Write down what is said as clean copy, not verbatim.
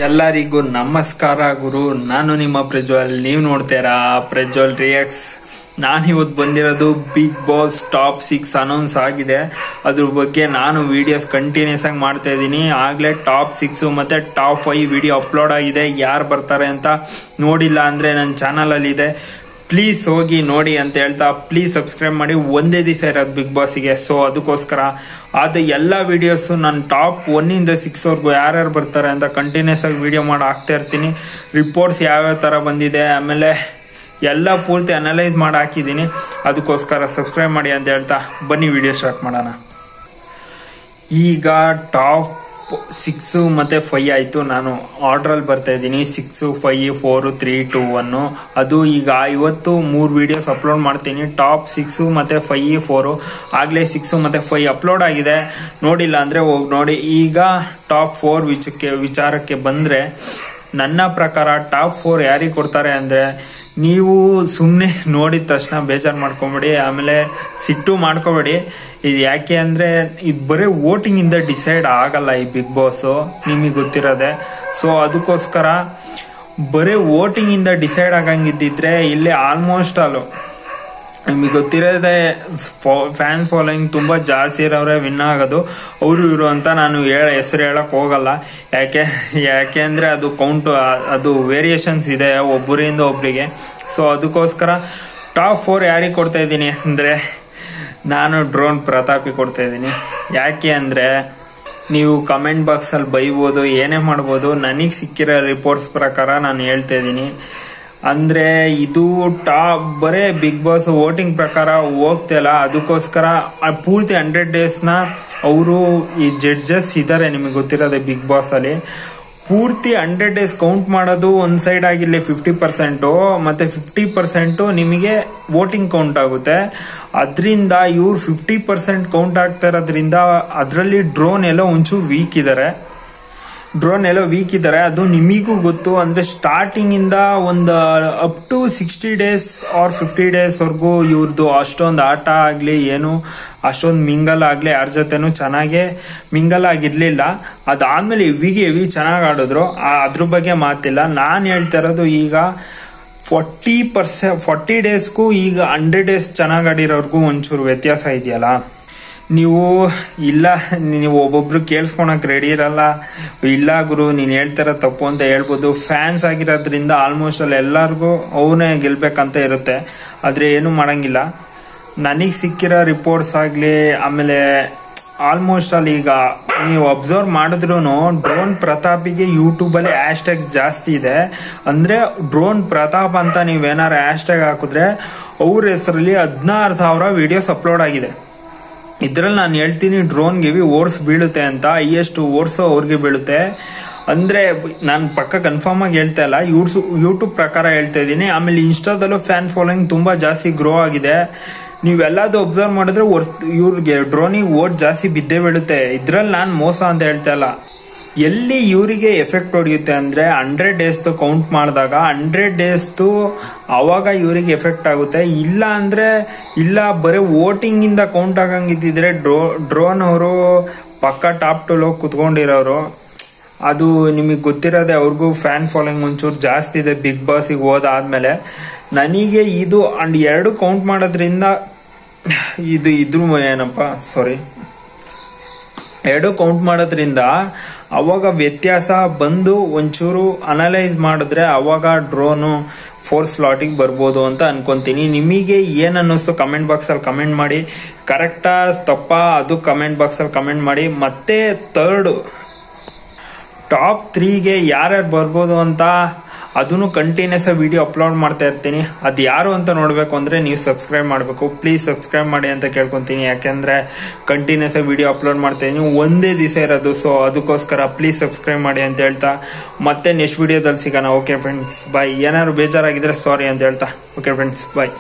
ಎಲ್ಲರಿಗೂ ನಮಸ್ಕಾರ ಗುರು. ನಾನು ನಿಮ್ಮ ಪ್ರಜ್ವಲ್, ನೀವು ನೋಡ್ತೀರಾ ಪ್ರಜ್ವಲ್ ರಿಯಾಕ್ಟ್ಸ್. ನಾನಿವತ್ತು ಬಂದಿರೋದು ಬಿಗ್ ಬಾಸ್ ಟಾಪ್ 6 ಅನೌನ್ಸ್ ಆಗಿದೆ. ಅದ್ರ ಬಗ್ಗೆ ನಾನು ವಿಡಿಯೋಸ್ ಕಂಟಿನ್ಯೂಸ್ ಆಗಿ ಮಾಡ್ತಾ ಇದ್ದೀನಿ. ಆಗ್ಲೇ ಟಾಪ್ 6 ಮತ್ತೆ ಟಾಪ್ 5 ವಿಡಿಯೋ ಅಪ್ಲೋಡ್ ಆಗಿದೆ. ಯಾರು ಬರ್ತಾರೆ ಅಂತ ನೋಡಿಲ್ಲ ಅಂದ್ರೆ ನನ್ನ ಚಾನಲ್ ಅಲ್ಲಿ ಇದೆ, ಪ್ಲೀಸ್ ಹೋಗಿ ನೋಡಿ ಅಂತ ಹೇಳ್ತಾ ಪ್ಲೀಸ್ ಸಬ್ಸ್ಕ್ರೈಬ್ ಮಾಡಿ. ಒಂದೇ ದಿವಸ ಇರೋದು ಬಿಗ್ ಬಾಸ್ಗೆ, ಸೊ ಅದಕ್ಕೋಸ್ಕರ ಅದು ಎಲ್ಲ ವಿಡಿಯೋಸ್ ನಾನು ಟಾಪ್ 1 ಇಂದ 6 ವರ್ಗು ಯಾರ್ಯಾರು ಬರ್ತಾರೆ ಅಂತ ಕಂಟಿನ್ಯೂಸ್ ಆಗಿ ವಿಡಿಯೋ ಮಾಡಿ ಹಾಕ್ತಾ ಇರ್ತೀನಿ. ರಿಪೋರ್ಟ್ಸ್ ಯಾವ್ಯಾವ ತರ ಬಂದಿದೆ ಆಮೇಲೆ ಎಲ್ಲ ಪೂರ್ತಿ ಅನಲೈಸ್ ಮಾಡಿ ಹಾಕಿದ್ದೀನಿ. ಅದಕ್ಕೋಸ್ಕರ ಸಬ್ಸ್ಕ್ರೈಬ್ ಮಾಡಿ ಅಂತ ಹೇಳ್ತಾ ಬನ್ನಿ ವಿಡಿಯೋ ಸ್ಟಾರ್ಟ್ ಮಾಡೋಣ. ಈಗ ಟಾಪ್ 6 ಮತ್ತೆ 5 ಆಯ್ತು. ನಾನು ಆರ್ಡರ್ ಅಲ್ಲಿ ಬರ್ತಾ ಇದ್ದೀನಿ. 6, 5, 4, 3, 2, 1. ಅದು ಈಗ ಇವತ್ತು 3 ವಿಡಿಯೋಸ್ ಅಪ್ಲೋಡ್ ಮಾಡ್ತೀನಿ. ಟಾಪ್ 6 ಮತ್ತೆ 5, 4 ಆಗ್ಲೇ 6 ಮತ್ತೆ 5 ಅಪ್ಲೋಡ್ ಆಗಿದೆ. ನೋಡಿಲ್ಲ ಅಂದ್ರೆ ಹೋಗಿ ನೋಡಿ. ಈಗ ಟಾಪ್ 4 ವಿಚಾರಕ್ಕೆ ಬಂದ್ರೆ, ನನ್ನ ಪ್ರಕಾರ ಟಾಪ್ 4 ಯಾರಿಗೆ ಕೊಡ್ತಾರೆ ಅಂದ್ರೆ, ನೀವು ಸುಮ್ಮನೆ ನೋಡಿದ ತಕ್ಷಣ ಬೇಜಾರು ಮಾಡ್ಕೊಬೇಡಿ, ಆಮೇಲೆ ಸಿಟ್ಟು ಮಾಡ್ಕೋಬೇಡಿ. ಇದು ಯಾಕೆ ಅಂದ್ರೆ ಇದು ಬರೀ ವೋಟಿಂಗ್ ಇಂದ ಡಿಸೈಡ್ ಆಗಲ್ಲ ಈ ಬಿಗ್ ಬಾಸ್, ನಿಮಗೆ ಗೊತ್ತಿರೋದೆ. ಸೊ ಅದಕ್ಕೋಸ್ಕರ ಬರೀ ವೋಟಿಂಗ್ ಇಂದ ಡಿಸೈಡ್ ಆಗಂಗಿದ್ದಿದ್ರೆ ಇಲ್ಲಿ ಆಲ್ಮೋಸ್ಟ್ ಅಲ್ಲೂ ನಿಮಗೆ ಗೊತ್ತಿರೋದೆ ಫ್ಯಾನ್ ಫಾಲೋಯಿಂಗ್ ತುಂಬಾ ಜಾಸ್ತಿ ಇರೋರೆ ವಿನ್ ಆಗೋದು. ಅವರು ಇವರು ಅಂತ ನಾನು ಹೆಸರು ಹೇಳಕ್ ಹೋಗಲ್ಲ. ಯಾಕೆ ಅಂದ್ರೆ ಅದು ಕೌಂಟ್, ಅದು ವೇರಿಯೇಷನ್ಸ್ ಇದೆ ಒಬ್ಬರಿಂದ ಒಬ್ಬರಿಗೆ. ಸೊ ಅದಕ್ಕೋಸ್ಕರ ಟಾಪ್ 4 ಯಾರಿಗೆ ಕೊಡ್ತಾ ಇದ್ದೀನಿ ಅಂದ್ರೆ, ನಾನು ಡ್ರೋನ್ ಪ್ರತಾಪಿಗೆ ಕೊಡ್ತಾ ಇದ್ದೀನಿ. ಯಾಕೆ ಅಂದ್ರೆ ನೀವು ಕಮೆಂಟ್ ಬಾಕ್ಸ್ ಅಲ್ಲಿ ಬೈಬೋದು, ಏನೇ ಮಾಡ್ಬೋದು. ನನಗೆ ಸಿಕ್ಕಿರೋ ರಿಪೋರ್ಟ್ಸ್ ಪ್ರಕಾರ ನಾನು ಹೇಳ್ತಾ ಇದ್ದೀನಿ. ಅಂದ್ರೆ ಇದು ಟಾಪ್ ಬರೇ ಬಿಗ್ ಬಾಸ್ ವೋಟಿಂಗ್ ಪ್ರಕಾರ ಹೋಗ್ತಿಲ್ಲ. ಅದಕ್ಕೋಸ್ಕರ ಪೂರ್ತಿ 100 ಡೇಸ್ನ ಅವರು ಈ ಜಡ್ಜಸ್ ಇದ್ದಾರೆ, ನಿಮಗೆ ಗೊತ್ತಿರೋದೆ ಬಿಗ್ ಬಾಸ್ ಅಲ್ಲಿ. ಪೂರ್ತಿ 100 ಡೇಸ್ ಕೌಂಟ್ ಮಾಡೋದು ಒಂದ್ ಸೈಡ್ ಆಗಿರ್ಲಿ 50%, ಮತ್ತೆ 50% ನಿಮಗೆ ವೋಟಿಂಗ್ ಕೌಂಟ್ ಆಗುತ್ತೆ. ಅದರಿಂದ ಇವ್ರು 50% ಕೌಂಟ್ ಆಗ್ತಾ ಇರೋದ್ರಿಂದ ಅದರಲ್ಲಿ ಡ್ರೋನ್ ಎಲ್ಲ ಒಂಚೂರು ವೀಕ್ ಇದ್ದಾರೆ. ಅದು ನಿಮಗೂ ಗೊತ್ತು. ಅಂದ್ರೆ ಸ್ಟಾರ್ಟಿಂಗ್ ಇಂದ ಒಂದು up to 60 days or 50 days ವರ್ಗು ಇವ್ರದ್ದು ಅಷ್ಟೊಂದು ಆಟ ಆಗ್ಲಿ ಏನು ಅಷ್ಟೊಂದು ಮಿಂಗಲ್ ಆಗ್ಲಿ ಯಾರ ಜೊತೆನೂ ಚೆನ್ನಾಗೆ ಮಿಂಗಲ್ ಆಗಿರ್ಲಿಲ್ಲ. ಅದಾದ್ಮೇಲೆ ಹೆವಿ ಚೆನ್ನಾಗಿ ಆಡಿದ್ರು, ಅದ್ರ ಬಗ್ಗೆ ಮಾತಿಲ್ಲ. ನಾನ್ ಹೇಳ್ತಾ ಇರೋದು ಈಗ 40 ಡೇಸ್ಗೂ ಈಗ 100 ಡೇಸ್ ಚೆನ್ನಾಗಿ ಆಡಿರೋರ್ಗೂ ಒಂಚೂರು ವ್ಯತ್ಯಾಸ ಇದೆಯಲ್ಲ. ನೀವು ಒಬ್ಬೊಬ್ರು ಕೇಳಿಸ್ಕೊಳಕ್ ರೆಡಿ ಇರಲ್ಲ. ಇಲ್ಲ ಗುರು ನೀನ್ ಹೇಳ್ತಾರ ತಪ್ಪು ಅಂತ ಹೇಳ್ಬೋದು. ಫ್ಯಾನ್ಸ್ ಆಗಿರೋದ್ರಿಂದ ಆಲ್ಮೋಸ್ಟ್ ಅಲ್ಲಿ ಎಲ್ಲಾರ್ಗು ಅವನೇ ಗೆಲ್ಬೇಕಂತ ಇರುತ್ತೆ, ಆದ್ರೆ ಏನು ಮಾಡಂಗಿಲ್ಲ. ನನಗ್ ಸಿಕ್ಕಿರೋ ರಿಪೋರ್ಟ್ಸ್ ಆಗ್ಲಿ ಆಮೇಲೆ ಆಲ್ಮೋಸ್ಟ್ ಅಲ್ಲಿ ಈಗ ನೀವು ಅಬ್ಸರ್ವ್ ಮಾಡಿದ್ರು ಡ್ರೋನ್ ಪ್ರತಾಪಿಗೆ ಯೂಟ್ಯೂಬ್ ಅಲ್ಲಿ ಹ್ಯಾಶ್ಟ್ಯಾಗ್ ಜಾಸ್ತಿ ಇದೆ. ಅಂದ್ರೆ ಡ್ರೋನ್ ಪ್ರತಾಪ್ ಅಂತ ನೀವೇನಾರ ಹ್ಯಾಶ್ಟ್ಯಾಗ್ ಹಾಕಿದ್ರೆ ಅವ್ರ ಹೆಸರಲ್ಲಿ 16,000 ವಿಡಿಯೋಸ್ ಅಪ್ಲೋಡ್ ಆಗಿದೆ. ಇದ್ರಲ್ಲಿ ನಾನು ಹೇಳ್ತೀನಿ ಡ್ರೋನ್ಗೆ ಓಟ್ಸ್ ಬೀಳುತ್ತೆ ಅಂತ, ಹೈಯೆಸ್ಟ್ ಓಟ್ಸ್ ಅವ್ರಿಗೆ ಬೀಳುತ್ತೆ. ಅಂದ್ರೆ ನಾನು ಪಕ್ಕ ಕನ್ಫರ್ಮ್ ಆಗಿ ಹೇಳ್ತಾ ಇಲ್ಲ, ಯೂಟ್ಯೂಬ್ ಪ್ರಕಾರ ಹೇಳ್ತಾ ಇದ್ದೀನಿ. ಆಮೇಲೆ ಇನ್ಸ್ಟಾದಲ್ಲೂ ಫ್ಯಾನ್ ಫಾಲೋಯಿಂಗ್ ತುಂಬಾ ಜಾಸ್ತಿ ಗ್ರೋ ಆಗಿದೆ. ನೀವೆಲ್ಲದು ಅಬ್ಸರ್ವ್ ಮಾಡಿದ್ರೆ ಇವ್ರಿಗೆ ಡ್ರೋನಿಗೆ ಓಟ್ ಜಾಸ್ತಿ ಬಿದ್ದೇ ಬೀಳುತ್ತೆ. ಇದ್ರಲ್ಲಿ ನಾನು ಮೋಸ ಅಂತ ಹೇಳ್ತಾ ಇಲ್ಲ. ಎಲ್ಲಿ ಇವರಿಗೆ ಎಫೆಕ್ಟ್ ಹೊಡೆಯುತ್ತೆ ಅಂದ್ರೆ 100 ಡೇಸ್ ಕೌಂಟ್ ಮಾಡಿದಾಗ 100 ಡೇಸ್ ಅವಾಗ ಇವರಿಗೆ ಎಫೆಕ್ಟ್ ಆಗುತ್ತೆ. ಇಲ್ಲ ಅಂದ್ರೆ ಇಲ್ಲ ಬರೀ ವೋಟಿಂಗ್ ಇಂದ ಕೌಂಟ್ ಆಗಂಗಿದ್ದಿದ್ರೆ ಡ್ರೋನ್ ಅವರು ಪಕ್ಕ ಟಾಪ್ 2 ಕುತ್ಕೊಂಡಿರೋರು. ಅದು ನಿಮಗೆ ಗೊತ್ತಿರೋದೆ, ಅವ್ರಿಗೂ ಫ್ಯಾನ್ ಫಾಲೋಯಿಂಗ್ ಒಂಚೂರು ಜಾಸ್ತಿ ಇದೆ ಬಿಗ್ ಬಾಸ್ಗೆ ಹೋದಾದ್ಮೇಲೆ. ನನಗೆ ಇದು 2 ಕೌಂಟ್ ಮಾಡೋದ್ರಿಂದ ಎರಡು ಕೌಂಟ್ ಮಾಡೋದ್ರಿಂದ ಅವಾಗ ವ್ಯತ್ಯಾಸ ಬಂದು ಒಂಚೂರು ಅನಲೈಸ್ ಮಾಡಿದ್ರೆ ಅವಾಗ ಡ್ರೋನು 4 ಸ್ಲಾಟಿಗೆ ಬರ್ಬೋದು ಅಂತ ಅನ್ಕೊಂತೀನಿ. ನಿಮಗೆ ಏನ್ ಅನ್ನಿಸ್ತು ಕಮೆಂಟ್ ಬಾಕ್ಸ್ ಅಲ್ಲಿ ಕಮೆಂಟ್ ಮಾಡಿ. ಕರೆಕ್ಟಾ ತಪ್ಪಾ ಅದು ಕಮೆಂಟ್ ಬಾಕ್ಸ್ ಅಲ್ಲಿ ಕಮೆಂಟ್ ಮಾಡಿ. ಮತ್ತೆ ಟಾಪ್ 3ಗೆ ಯಾರ್ಯಾರು ಬರ್ಬೋದು ಅಂತ ಅದನ್ನು ಕಂಟಿನ್ಯೂಸ್ ವಿಡಿಯೋ ಅಪ್ಲೋಡ್ ಮಾಡ್ತಾ ಇರ್ತೀನಿ. ಅದು ಯಾರು ಅಂತ ನೋಡ್ಬೇಕು ಅಂದ್ರೆ ನೀವು ಸಬ್ಸ್ಕ್ರೈಬ್ ಮಾಡಬೇಕು. ಪ್ಲೀಸ್ ಸಬ್ಸ್ಕ್ರೈಬ್ ಮಾಡಿ ಅಂತ ಕೇಳ್ಕೊಂತೀನಿ. ಯಾಕೆಂದ್ರೆ ಕಂಟಿನ್ಯೂಸ್ ವಿಡಿಯೋ ಅಪ್ಲೋಡ್ ಮಾಡ್ತಾ ಇದೀನಿ, ಒಂದೇ ದಿವಸ ಇರೋದು. ಸೊ ಅದಕ್ಕೋಸ್ಕರ ಪ್ಲೀಸ್ ಸಬ್ಸ್ಕ್ರೈಬ್ ಮಾಡಿ ಅಂತ ಹೇಳ್ತಾ ಮತ್ತೆ ನೆಕ್ಸ್ಟ್ ವಿಡಿಯೋದಲ್ಲಿ ಸಿಗೋಣ. ಓಕೆ ಫ್ರೆಂಡ್ಸ್, ಬಾಯ್. ಏನಾದ್ರು ಬೇಜಾರಾಗಿದ್ರೆ ಸಾರಿ ಅಂತ ಹೇಳ್ತಾ ಓಕೆ ಫ್ರೆಂಡ್ಸ್, ಬಾಯ್.